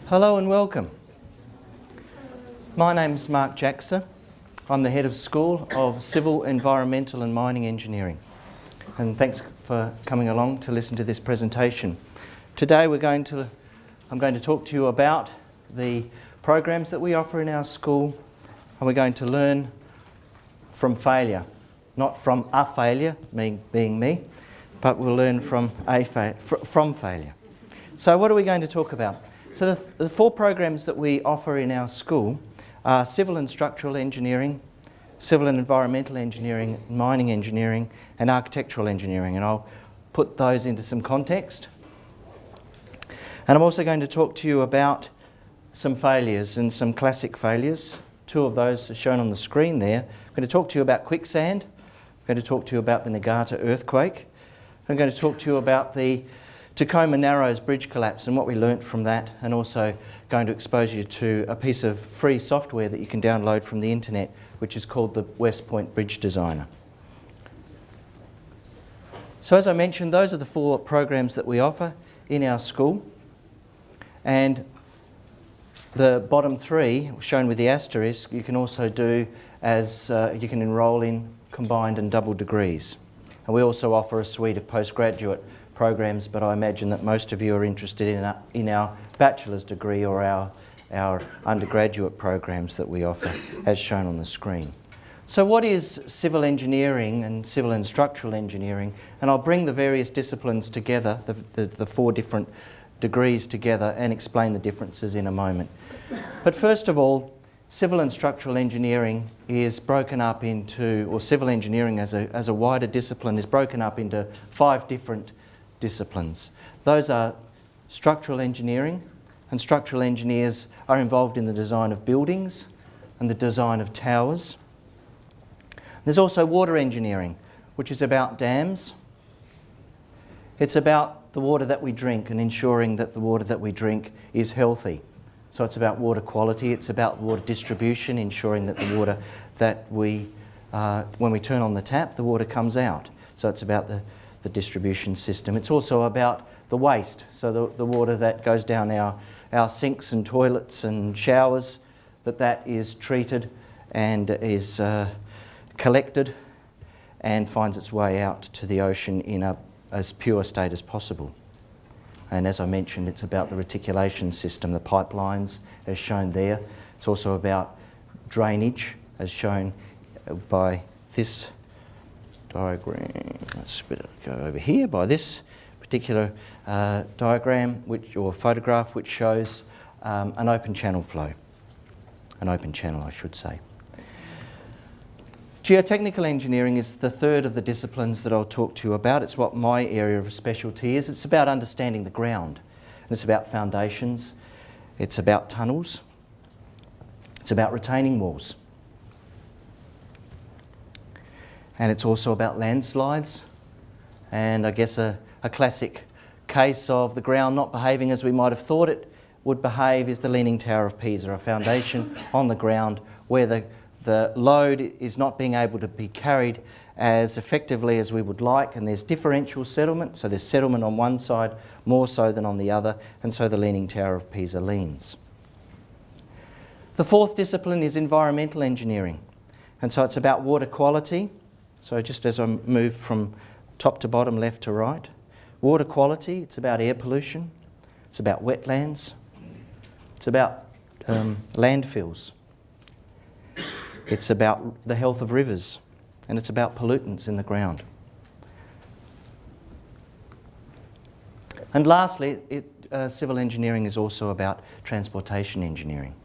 Hello and welcome. My name's Mark Jackson. I'm the Head of School of Civil, Environmental and Mining Engineering. And thanks for coming along to listen to this presentation. Today I'm going to talk to you about the programs that we offer in our school, and we're going to learn from failure. Not from a failure, being me, but we'll learn from failure. So what are we going to talk about? So the four programs that we offer in our school are Civil and Structural Engineering, Civil and Environmental Engineering, Mining Engineering and Architectural Engineering, and I'll put those into some context. And I'm also going to talk to you about some failures and some classic failures. Two of those are shown on the screen there. I'm going to talk to you about quicksand. I'm going to talk to you about the Niigata earthquake. I'm going to talk to you about the Tacoma Narrows bridge collapse and what we learnt from that, and also going to expose you to a piece of free software that you can download from the internet, which is called the West Point Bridge Designer. So as I mentioned, those are the four programs that we offer in our school, and the bottom three, shown with the asterisk, you can also do as you can enrol in combined and double degrees. And we also offer a suite of postgraduate programs, but I imagine that most of you are interested in our bachelor's degree or our undergraduate programs that we offer, as shown on the screen. So what is civil engineering and civil and structural engineering? And I'll bring the various disciplines together, the four different degrees together, and explain the differences in a moment. But first of all, civil and structural engineering is broken up into, or civil engineering as a wider discipline is broken up into 5 different disciplines. Those are structural engineering, and structural engineers are involved in the design of buildings and the design of towers. There's also water engineering, which is about dams. It's about the water that we drink and ensuring that the water that we drink is healthy. So it's about water quality, it's about water distribution, ensuring that the water that we, when we turn on the tap, the water comes out. So it's about the distribution system. It's also about the waste, so the water that goes down our sinks and toilets and showers, that is treated and is collected and finds its way out to the ocean in as pure state as possible. And as I mentioned, it's about the reticulation system, the pipelines as shown there. It's also about drainage as shown by this diagram. Let's go over here by this particular diagram or photograph, which shows an open channel flow. An open channel, I should say. Geotechnical engineering is the third of the disciplines that I'll talk to you about. It's what my area of specialty is. It's about understanding the ground. And it's about foundations. It's about tunnels. It's about retaining walls. And it's also about landslides, and I guess a classic case of the ground not behaving as we might have thought it would behave is the Leaning Tower of Pisa, a foundation on the ground where the load is not being able to be carried as effectively as we would like, and there's differential settlement, so there's settlement on one side more so than on the other, and so the Leaning Tower of Pisa leans. The fourth discipline is environmental engineering, and so it's about water quality. So just as I move from top to bottom, left to right. Water quality, it's about air pollution, it's about wetlands, it's about landfills, it's about the health of rivers, and it's about pollutants in the ground. And lastly, civil engineering is also about transportation engineering.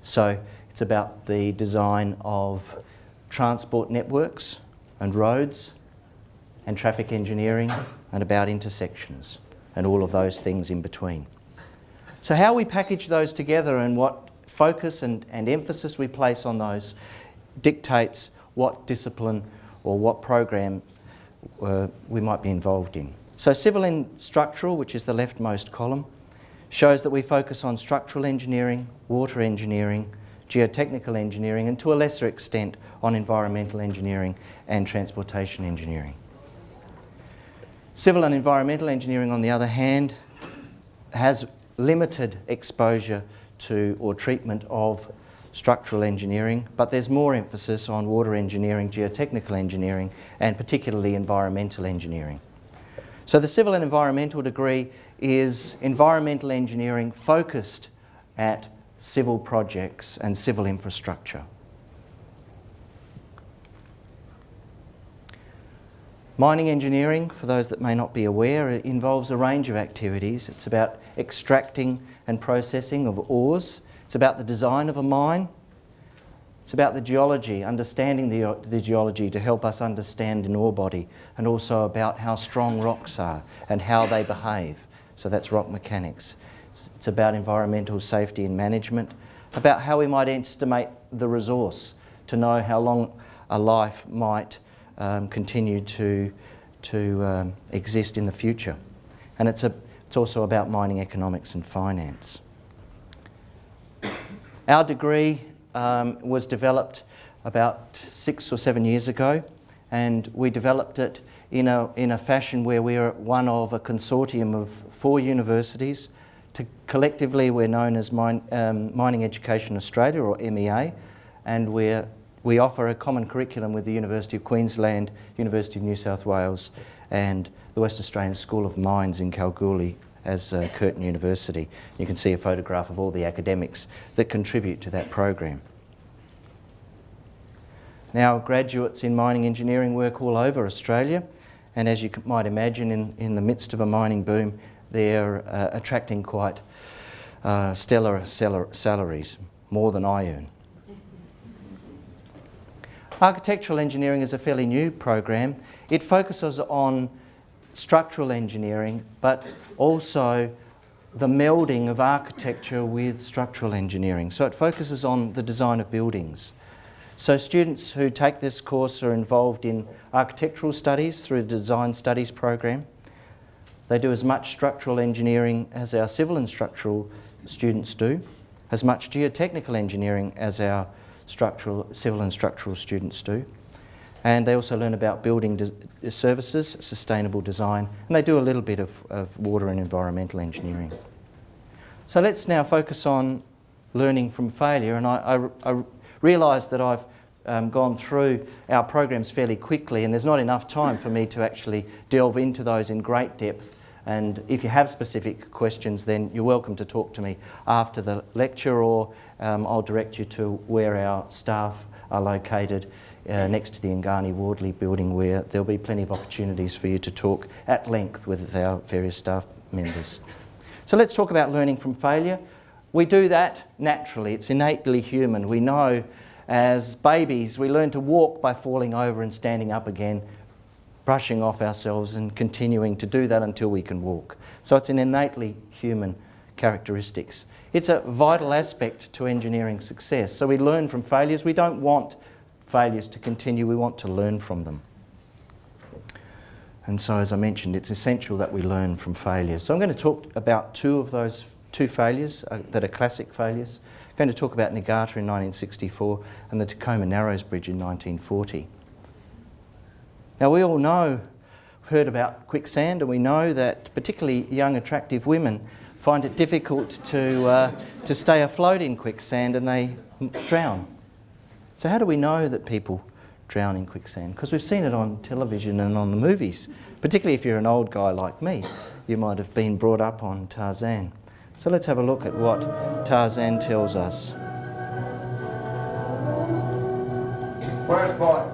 So it's about the design of transport networks and roads and traffic engineering, and about intersections and all of those things in between. So how we package those together and what focus and emphasis we place on those dictates what discipline or what program we might be involved in. So civil and structural, which is the leftmost column, shows that we focus on structural engineering, water engineering, geotechnical engineering, and to a lesser extent on environmental engineering and transportation engineering. Civil and environmental engineering, on the other hand, has limited exposure to or treatment of structural engineering, but there's more emphasis on water engineering, geotechnical engineering, and particularly environmental engineering. So the civil and environmental degree is environmental engineering focused at civil projects and civil infrastructure. Mining engineering, for those that may not be aware, it involves a range of activities. It's about extracting and processing of ores. It's about the design of a mine. It's about the geology, understanding the geology to help us understand an ore body, and also about how strong rocks are and how they behave. So that's rock mechanics. It's about environmental safety and management, about how we might estimate the resource to know how long a life might continue to exist in the future. And it's also about mining economics and finance. Our degree was developed about 6 or 7 years ago, and we developed it in a fashion where we're one of a consortium of 4 universities. Collectively, we're known as Mining Education Australia, or MEA, and we offer a common curriculum with the University of Queensland, University of New South Wales, and the West Australian School of Mines in Kalgoorlie as Curtin University. You can see a photograph of all the academics that contribute to that program. Now, graduates in mining engineering work all over Australia, and as you might imagine, in the midst of a mining boom, they're attracting quite stellar salaries, more than I earn. Architectural engineering is a fairly new program. It focuses on structural engineering, but also the melding of architecture with structural engineering. So it focuses on the design of buildings. So students who take this course are involved in architectural studies through the design studies program. They do as much structural engineering as our civil and structural students do, as much geotechnical engineering as our civil and structural students do. And they also learn about building services, sustainable design, and they do a little bit of water and environmental engineering. So let's now focus on learning from failure, and I realise that I've gone through our programs fairly quickly, and there's not enough time for me to actually delve into those in great depth. And if you have specific questions, then you're welcome to talk to me after the lecture, or I'll direct you to where our staff are located next to the Ngani Wardley building, where there'll be plenty of opportunities for you to talk at length with our various staff members. So let's talk about learning from failure. We do that naturally. It's innately human. We know as babies we learn to walk by falling over and standing up again, brushing off ourselves and continuing to do that until we can walk. So it's an innately human characteristics. It's a vital aspect to engineering success. So we learn from failures. We don't want failures to continue. We want to learn from them. And so, as I mentioned, it's essential that we learn from failures. So I'm going to talk about 2 of those 2 failures that are classic failures. I'm going to talk about Niigata in 1964 and the Tacoma Narrows Bridge in 1940. Now, we all know, we've heard about quicksand, and we know that particularly young, attractive women find it difficult to stay afloat in quicksand, and they drown. So how do we know that people drown in quicksand? Because we've seen it on television and on the movies. Particularly if you're an old guy like me, you might have been brought up on Tarzan. So let's have a look at what Tarzan tells us. Where's boy?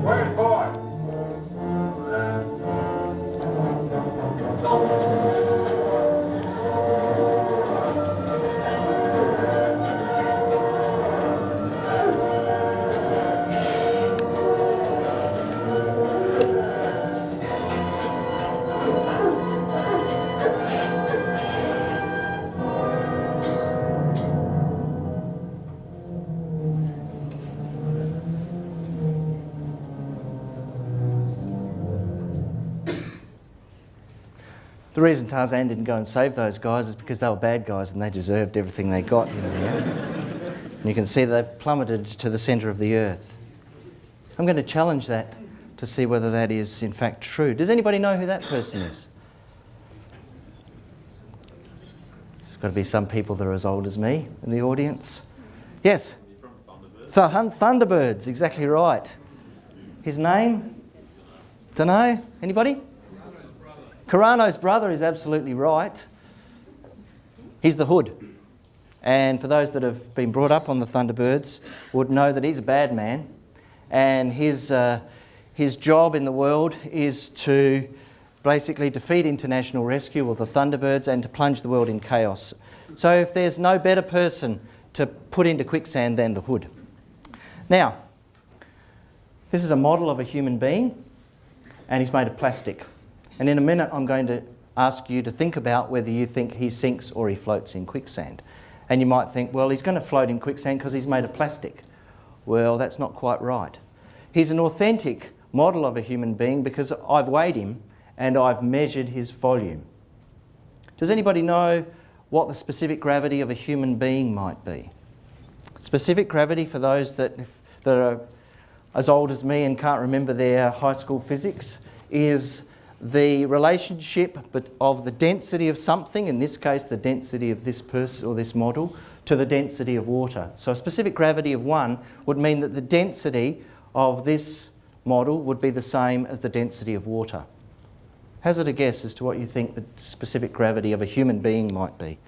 Where's boy? The reason Tarzan didn't go and save those guys is because they were bad guys and they deserved everything they got in the end. And you can see they've plummeted to the centre of the Earth. I'm going to challenge that to see whether that is in fact true. Does anybody know who that person is? There's got to be some people that are as old as me in the audience. Yes? From Thunderbirds? Thunderbirds, exactly right. His name? Dunno? Anybody? Carano's brother is absolutely right. He's the Hood. And for those that have been brought up on the Thunderbirds would know that he's a bad man. And his job in the world is to basically defeat international rescue or the Thunderbirds and to plunge the world in chaos. So if there's no better person to put into quicksand than the Hood. Now, this is a model of a human being and he's made of plastic. And in a minute I'm going to ask you to think about whether you think he sinks or he floats in quicksand. And you might think, well, he's going to float in quicksand because he's made of plastic. Well, that's not quite right. He's an authentic model of a human being because I've weighed him and I've measured his volume. Does anybody know what the specific gravity of a human being might be? Specific gravity, for those that are as old as me and can't remember their high school physics, is the relationship of the density of something, in this case the density of this person or this model, to the density of water. So a specific gravity of 1 would mean that the density of this model would be the same as the density of water. Hazard a guess as to what you think the specific gravity of a human being might be.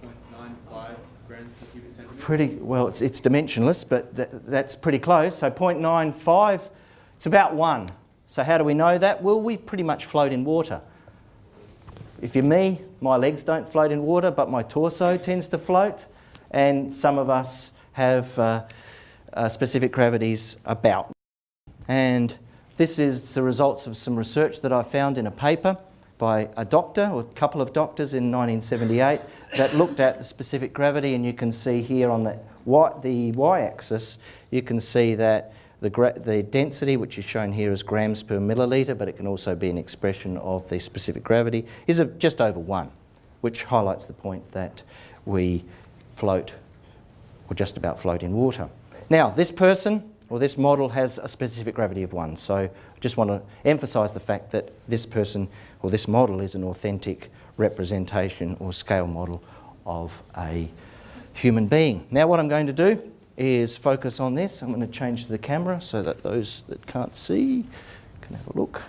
0.95 grams per cubic centimetre. Pretty well, it's dimensionless, but that's pretty close. So 0.95, it's about 1. So how do we know that? Well, we pretty much float in water. If you're me, my legs don't float in water, but my torso tends to float. And some of us have specific gravities about. And this is the results of some research that I found in a paper by a doctor, or a couple of doctors in 1978, that looked at the specific gravity. And you can see here on the y-axis, you can see that the density, which is shown here as grams per millilitre, but it can also be an expression of the specific gravity, is just over 1, which highlights the point that we float, or just about float in water. Now, this person, or this model, has a specific gravity of 1, so I just want to emphasise the fact that this person, or this model, is an authentic representation or scale model of a human being. Now what I'm going to do is focus on this. I'm going to change the camera so that those that can't see can have a look.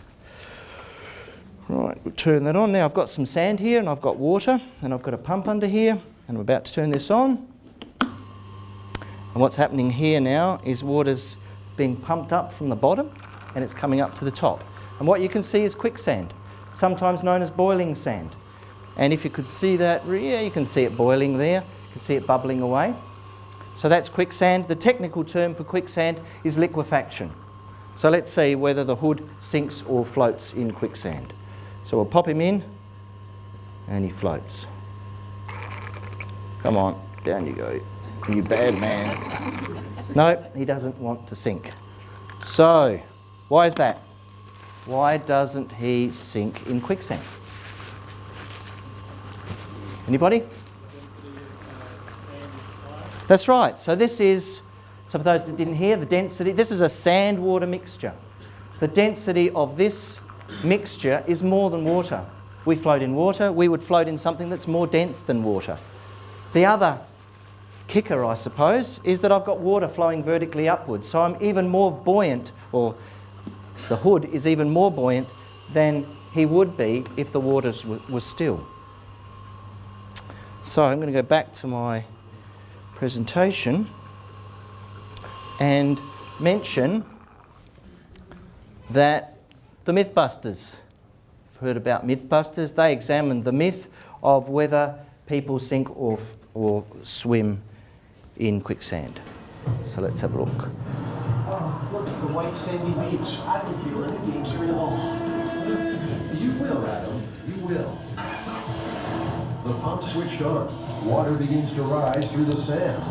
Right, we'll turn that on. Now I've got some sand here and I've got water and I've got a pump under here and I'm about to turn this on. And what's happening here now is water's being pumped up from the bottom and it's coming up to the top. And what you can see is quicksand, sometimes known as boiling sand. And if you could see that, yeah, you can see it boiling there. You can see it bubbling away. So that's quicksand. The technical term for quicksand is liquefaction. So let's see whether the Hood sinks or floats in quicksand. So we'll pop him in and he floats. Come on, down you go, you bad man. No, he doesn't want to sink. So, why is that? Why doesn't he sink in quicksand? Anybody? That's right. So this is, so for those that didn't hear, the density, this is a sand-water mixture. The density of this mixture is more than water. We float in water, we would float in something that's more dense than water. The other kicker, I suppose, is that I've got water flowing vertically upwards, so I'm even more buoyant, or the Hood is even more buoyant than he would be if the water was still. So I'm going to go back to my presentation and mention that the Mythbusters, you've heard about Mythbusters, they examined the myth of whether people sink or swim in quicksand. So let's have a look. Oh, look, it's a white sandy beach. I don't feel any danger at all. You will, Adam. You will. The pump switched on. Water begins to rise through the sand.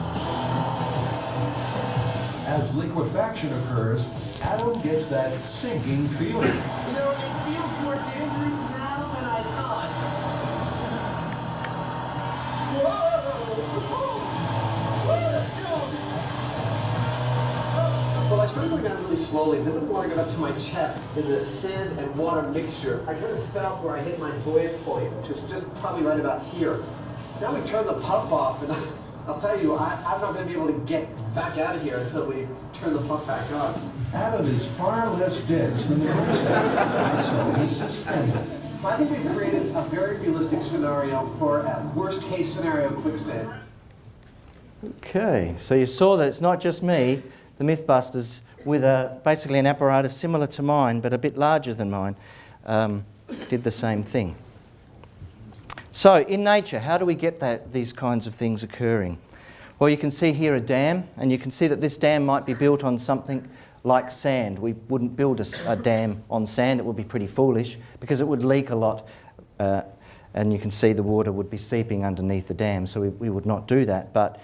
As liquefaction occurs, Adam gets that sinking feeling. You know, it feels more dangerous now than I thought. Whoa! Well, I started going down really slowly. Then when I got up to my chest in the sand and water mixture, I kind of felt where I hit my buoyant point, which is just probably right about here. Now we turn the pump off, and I'll tell you, I'm not going to be able to get back out of here until we turn the pump back on. Adam is far less dense than the quicksand, so he's suspended. I think we've created a very realistic scenario for a worst case scenario quicksand. Okay, so you saw that it's not just me, the Mythbusters, with basically an apparatus similar to mine, but a bit larger than mine, did the same thing. So in nature, how do we get these kinds of things occurring? Well, you can see here a dam, and you can see that this dam might be built on something like sand. We wouldn't build a dam on sand. It would be pretty foolish because it would leak a lot, and you can see the water would be seeping underneath the dam, so we would not do that. But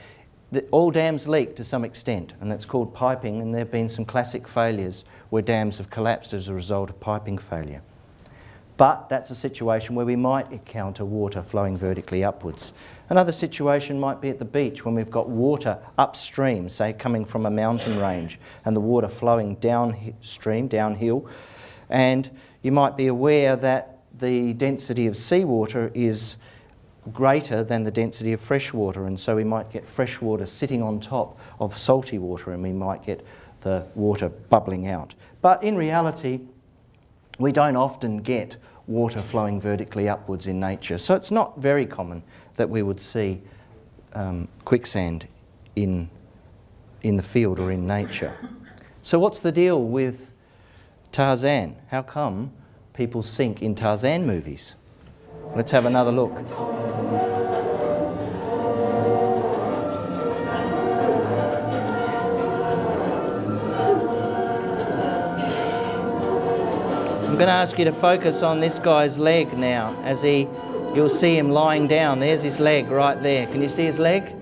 all dams leak to some extent, and that's called piping, and there have been some classic failures where dams have collapsed as a result of piping failure. But that's a situation where we might encounter water flowing vertically upwards. Another situation might be at the beach when we've got water upstream, say coming from a mountain range, and the water flowing downstream, downhill. And you might be aware that the density of seawater is greater than the density of fresh water, and so we might get fresh water sitting on top of salty water, and we might get the water bubbling out. But in reality, we don't often get water flowing vertically upwards in nature, so it's not very common that we would see quicksand in the field or in nature. So what's the deal with Tarzan? How come people sink in Tarzan movies? Let's have another look. I'm going to ask you to focus on this guy's leg now, as you'll see him lying down. There's his leg right there. Can you see his leg?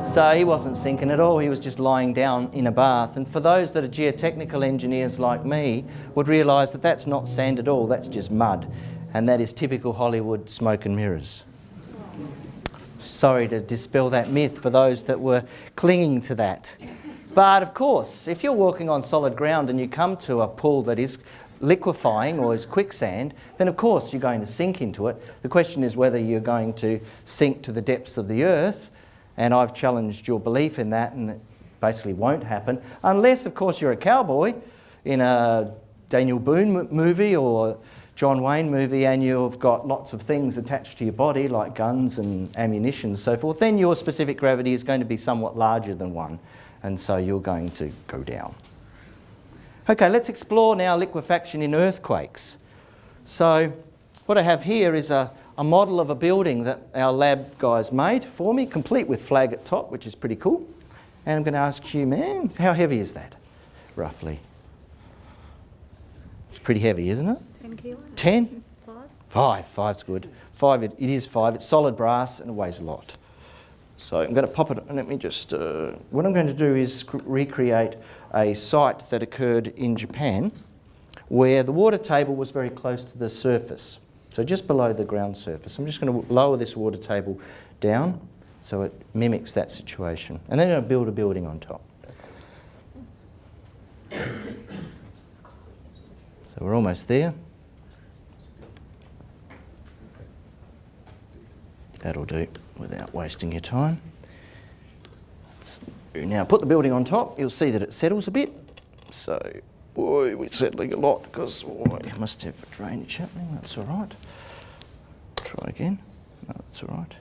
So he wasn't sinking at all, he was just lying down in a bath. And for those that are geotechnical engineers like me, would realise that that's not sand at all, that's just mud. And that is typical Hollywood smoke and mirrors. Sorry to dispel that myth for those that were clinging to that. But of course, if you're walking on solid ground and you come to a pool that is liquefying or is quicksand, then of course you're going to sink into it. The question is whether you're going to sink to the depths of the earth, and I've challenged your belief in that, and it basically won't happen, unless of course you're a cowboy in a Daniel Boone movie or John Wayne movie, and you've got lots of things attached to your body like guns and ammunition and so forth. Then your specific gravity is going to be somewhat larger than 1, and so you're going to go down. Okay, let's explore now liquefaction in earthquakes. So what I have here is a model of a building that our lab guys made for me, complete with flag at top, which is pretty cool. And I'm going to ask you, man, how heavy is that, roughly? It's pretty heavy, isn't it? 10 kilos. 10? 5. 5's good. 5, it is 5. It's solid brass and it weighs a lot. So I'm going to pop it, and let me just, what I'm going to do is recreate a site that occurred in Japan where the water table was very close to the surface, so just below the ground surface. I'm just going to lower this water table down so it mimics that situation, and then I'm going to build a building on top. So we're almost there. That'll do without wasting your time. So now put the building on top, you'll see that it settles a bit. So, boy, we're settling a lot because I must have drainage happening. That's all right. Try again. No, that's all right.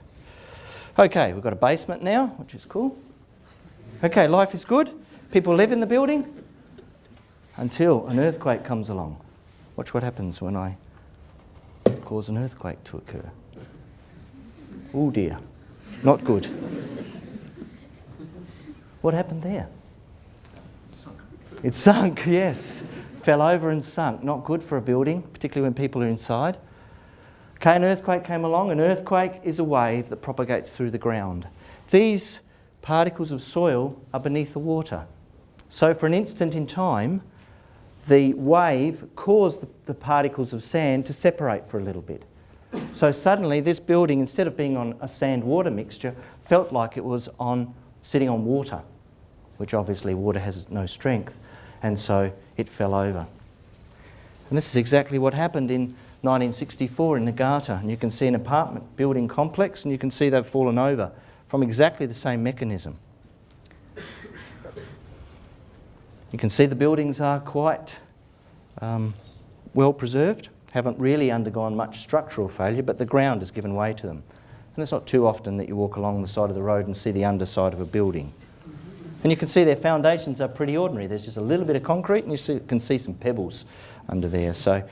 Okay, we've got a basement now, which is cool. Okay, life is good. People live in the building until an earthquake comes along. Watch what happens when I cause an earthquake to occur. Oh dear, not good. What happened there? It sunk, yes. Fell over and sunk. Not good for a building, particularly when people are inside. Okay, an earthquake came along. An earthquake is a wave that propagates through the ground. These particles of soil are beneath the water. So for an instant in time, the wave caused the particles of sand to separate for a little bit. So suddenly this building, instead of being on a sand-water mixture, felt like it was sitting on water, which obviously water has no strength, and so it fell over. And this is exactly what happened in 1964 in Nagata. And you can see an apartment building complex, and you can see they've fallen over from exactly the same mechanism. You can see the buildings are quite well preserved, haven't really undergone much structural failure, but the ground has given way to them. And it's not too often that you walk along the side of the road and see the underside of a building. And you can see their foundations are pretty ordinary. There's just a little bit of concrete, and you can see some pebbles under there. So,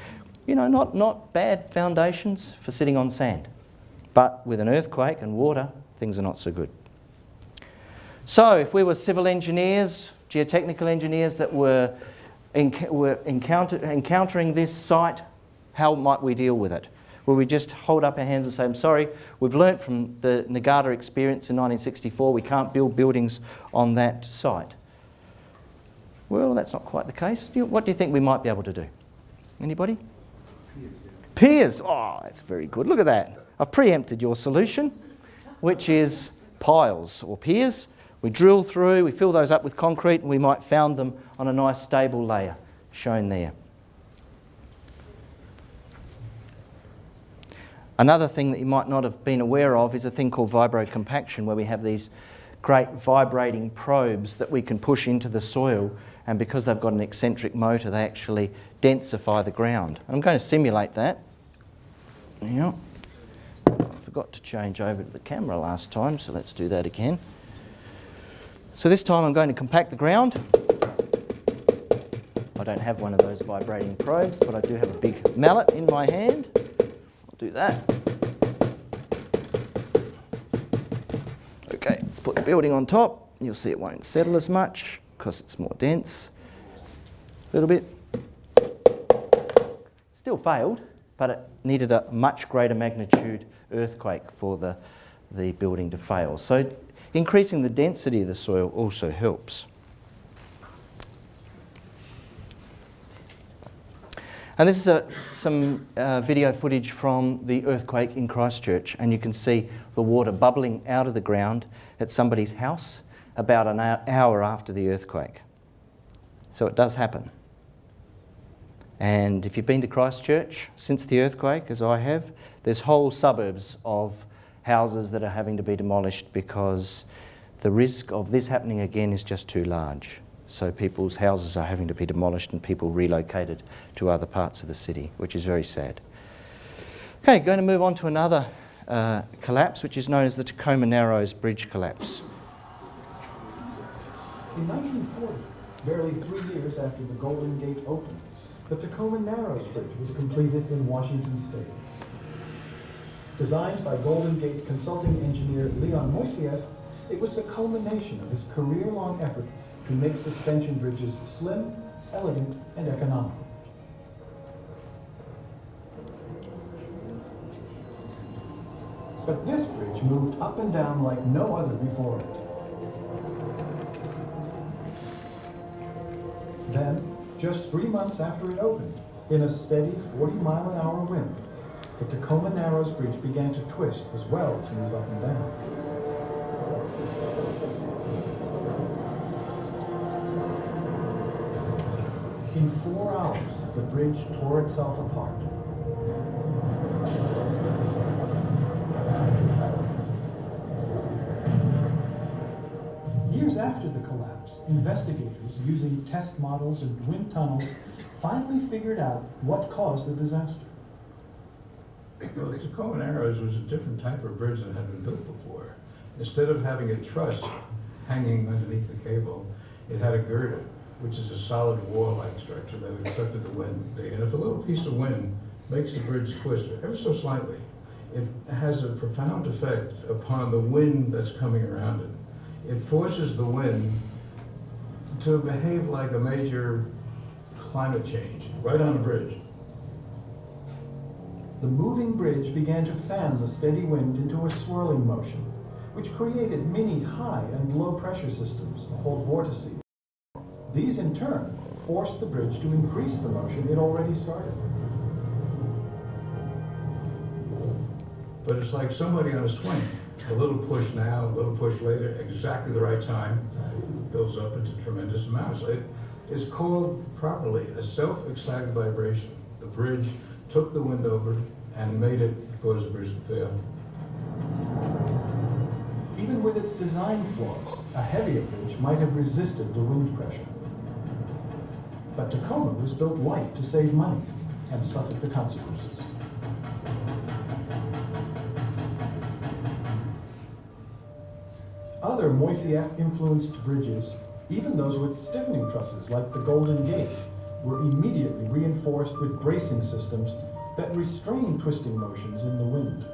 you know, not bad foundations for sitting on sand. But with an earthquake and water, things are not so good. So if we were civil engineers, geotechnical engineers that were encountering this site, how might we deal with it? Will we just hold up our hands and say, I'm sorry, we've learnt from the Nagata experience in 1964, we can't build buildings on that site? Well, that's not quite the case. What do you think we might be able to do? Anybody? Piers. Oh, that's very good. Look at that. I've preempted your solution, which is piles or piers. We drill through, we fill those up with concrete, and we might found them on a nice stable layer, shown there. Another thing that you might not have been aware of is a thing called Vibro compaction, where we have these great vibrating probes that we can push into the soil, and because they've got an eccentric motor, they actually densify the ground. I'm going to simulate that. Yeah. I forgot to change over to the camera last time, so let's do that again. So this time I'm going to compact the ground. I don't have one of those vibrating probes, but I do have a big mallet in my hand. I'll do that. Okay, let's put the building on top. You'll see it won't settle as much because it's more dense. A little bit. Still failed, but it needed a much greater magnitude earthquake for the building to fail. So increasing the density of the soil also helps. And this is some video footage from the earthquake in Christchurch, and you can see the water bubbling out of the ground at somebody's house about an hour after the earthquake. So it does happen. And if you've been to Christchurch since the earthquake, as I have, there's whole suburbs of houses that are having to be demolished because the risk of this happening again is just too large. So people's houses are having to be demolished and people relocated to other parts of the city, which is very sad. Okay, going to move on to another collapse, which is known as the Tacoma Narrows bridge collapse. In 1940, barely 3 years after the Golden Gate opened, the Tacoma Narrows Bridge was completed in Washington State. Designed by Golden Gate consulting engineer Leon Moisieff, it was the culmination of his career-long effort to make suspension bridges slim, elegant, and economical. But this bridge moved up and down like no other before it. Then, just 3 months after it opened, in a steady 40-mile-an-hour wind, the Tacoma Narrows Bridge began to twist as well as move up and down. In 4 hours, the bridge tore itself apart. Years after the collapse, investigators, using test models and wind tunnels, finally figured out what caused the disaster. Well, the Tacoma Narrows was a different type of bridge than had been built before. Instead of having a truss hanging underneath the cable, it had a girder, which is a solid wall-like structure that obstructed the wind. And if a little piece of wind makes the bridge twist ever so slightly, it has a profound effect upon the wind that's coming around it. It forces the wind to behave like a major climate change right on the bridge. The moving bridge began to fan the steady wind into a swirling motion, which created many high and low pressure systems called vortices. These in turn forced the bridge to increase the motion it already started. But it's like somebody on a swing. A little push now, a little push later, exactly the right time, builds up into tremendous amounts. It is called properly a self-excited vibration. The bridge took the wind over and made it cause the bridge to fail. Even with its design flaws, a heavier bridge might have resisted the wind pressure. But Tacoma was built light to save money and suffered the consequences. Other Moisey F-influenced bridges, even those with stiffening trusses like the Golden Gate, were immediately reinforced with bracing systems that restrain twisting motions in the wind.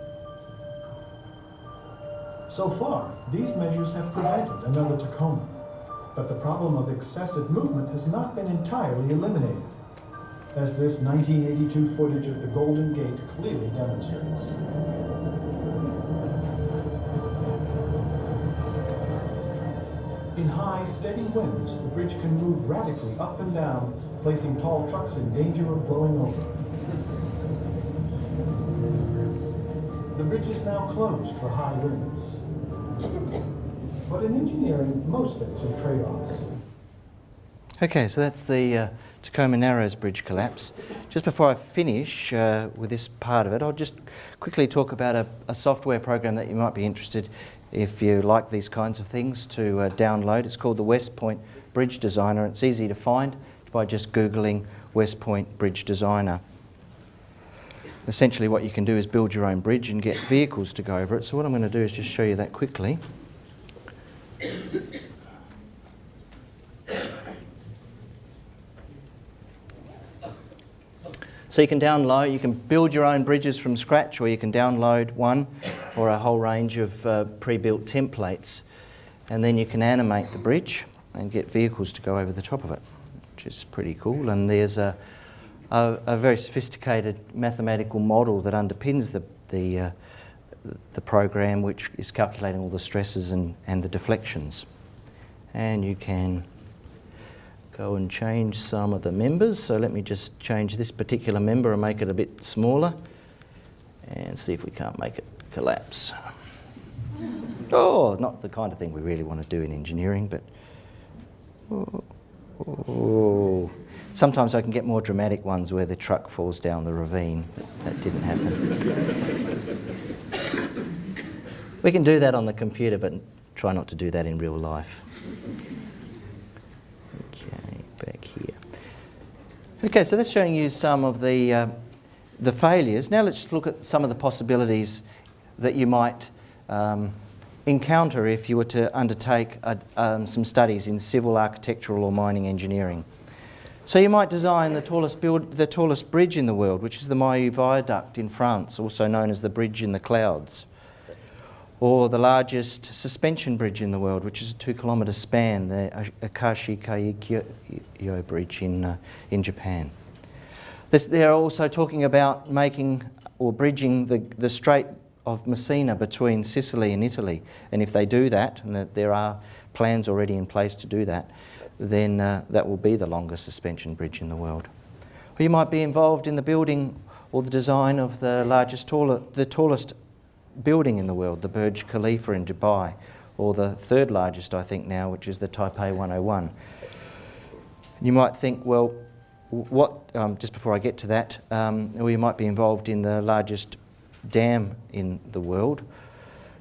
So far, these measures have prevented another Tacoma, but the problem of excessive movement has not been entirely eliminated, as this 1982 footage of the Golden Gate clearly demonstrates. In high, steady winds, the bridge can move radically up and down, placing tall trucks in danger of blowing over. The bridge is now closed for high winds. But in engineering, most things are trade-offs. Okay, so that's the Tacoma Narrows bridge collapse. Just before I finish with this part of it, I'll just quickly talk about a software program that you might be interested if you like these kinds of things to download. It's called the West Point Bridge Designer. It's easy to find by just Googling West Point Bridge Designer. Essentially what you can do is build your own bridge and get vehicles to go over it. So what I'm going to do is just show you that quickly. So you can build your own bridges from scratch, or you can download one or a whole range of pre-built templates, and then you can animate the bridge and get vehicles to go over the top of it, which is pretty cool. And there's a very sophisticated mathematical model that underpins the program, which is calculating all the stresses and the deflections. And you can go and change some of the members. So let me just change this particular member and make it a bit smaller and see if we can't make it collapse. Oh, not the kind of thing we really want to do in engineering, but oh. Sometimes I can get more dramatic ones where the truck falls down the ravine, but that didn't happen. We can do that on the computer, but try not to do that in real life. Okay, back here. Okay, so that's showing you some of the failures. Now let's look at some of the possibilities that you might encounter if you were to undertake some studies in civil, architectural or mining engineering. So you might design the tallest bridge in the world, which is the Mailloux Viaduct in France, also known as the Bridge in the Clouds, or the largest suspension bridge in the world, which is a 2-kilometre span, the Akashi Kaikyo Bridge in Japan. They're also talking about making or bridging the Strait of Messina between Sicily and Italy, and if they do that, and that there are plans already in place to do that, then that will be the longest suspension bridge in the world. Or you might be involved in the building or the design of the tallest building in the world, the Burj Khalifa in Dubai, or the third largest, I think now, which is the Taipei 101. You might think, well, just before I get to that, or you might be involved in the largest dam in the world.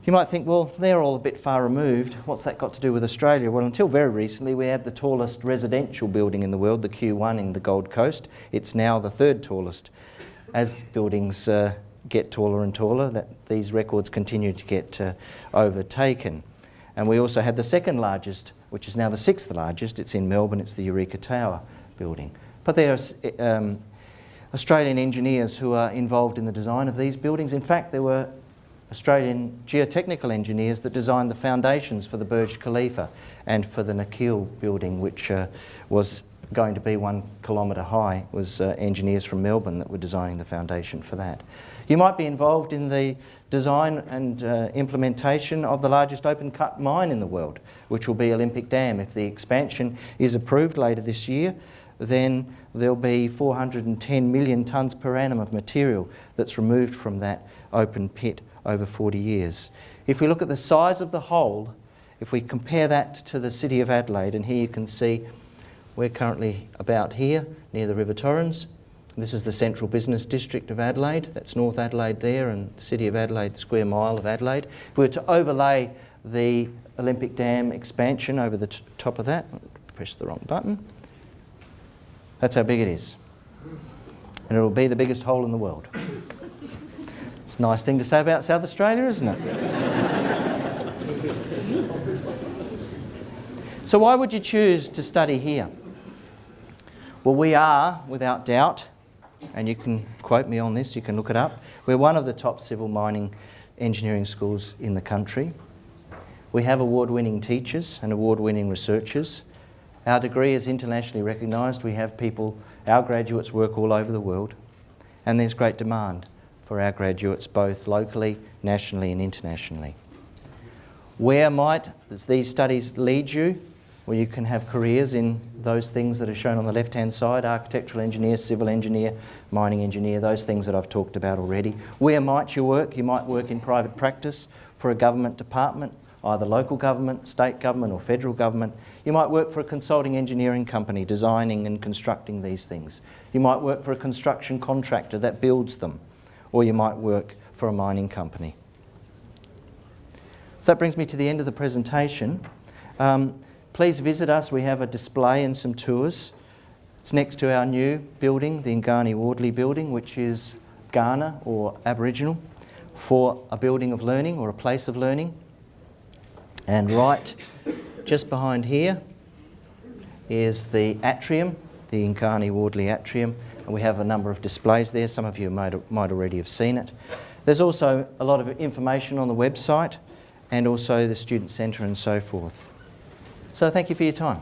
You might think, well, they're all a bit far removed. What's that got to do with Australia? Well, until very recently, we had the tallest residential building in the world, the Q1 in the Gold Coast. It's now the third tallest. As buildings get taller and taller, these records continue to get overtaken. And we also had the second largest, which is now the sixth largest. It's in Melbourne. It's the Eureka Tower building. But there are Australian engineers who are involved in the design of these buildings. In fact, there were Australian geotechnical engineers that designed the foundations for the Burj Khalifa and for the Nakheel building, which was going to be 1 kilometre high. It was engineers from Melbourne that were designing the foundation for that. You might be involved in the design and implementation of the largest open cut mine in the world, which will be Olympic Dam. If the expansion is approved later this year, then there'll be 410 million tonnes per annum of material that's removed from that open pit over 40 years. If we look at the size of the hole, if we compare that to the city of Adelaide, and here you can see we're currently about here near the River Torrens. This is the central business district of Adelaide. That's North Adelaide there, and the city of Adelaide, the square mile of Adelaide. If we were to overlay the Olympic Dam expansion over the top of that, press the wrong button, that's how big it is. And it'll be the biggest hole in the world. It's a nice thing to say about South Australia, isn't it? So why would you choose to study here? Well, we are, without doubt, and you can quote me on this, you can look it up, we're one of the top civil mining engineering schools in the country. We have award-winning teachers and award-winning researchers. Our degree is internationally recognised. We have people, our graduates work all over the world, and there's great demand for our graduates both locally, nationally and internationally. Where might these studies lead you? Well, you can have careers in those things that are shown on the left-hand side, architectural engineer, civil engineer, mining engineer, those things that I've talked about already. Where might you work? You might work in private practice for a government department, either local government, state government or federal government. You might work for a consulting engineering company designing and constructing these things. You might work for a construction contractor that builds them, or you might work for a mining company. So that brings me to the end of the presentation. Please visit us. We have a display and some tours. It's next to our new building, the Ngani Wardley building, which is Ghana or Aboriginal for a building of learning or a place of learning. And right just behind here is the atrium, the Ngani Wardley atrium, and we have a number of displays there. Some of you might already have seen it. There's also a lot of information on the website and also the student centre and so forth. So thank you for your time.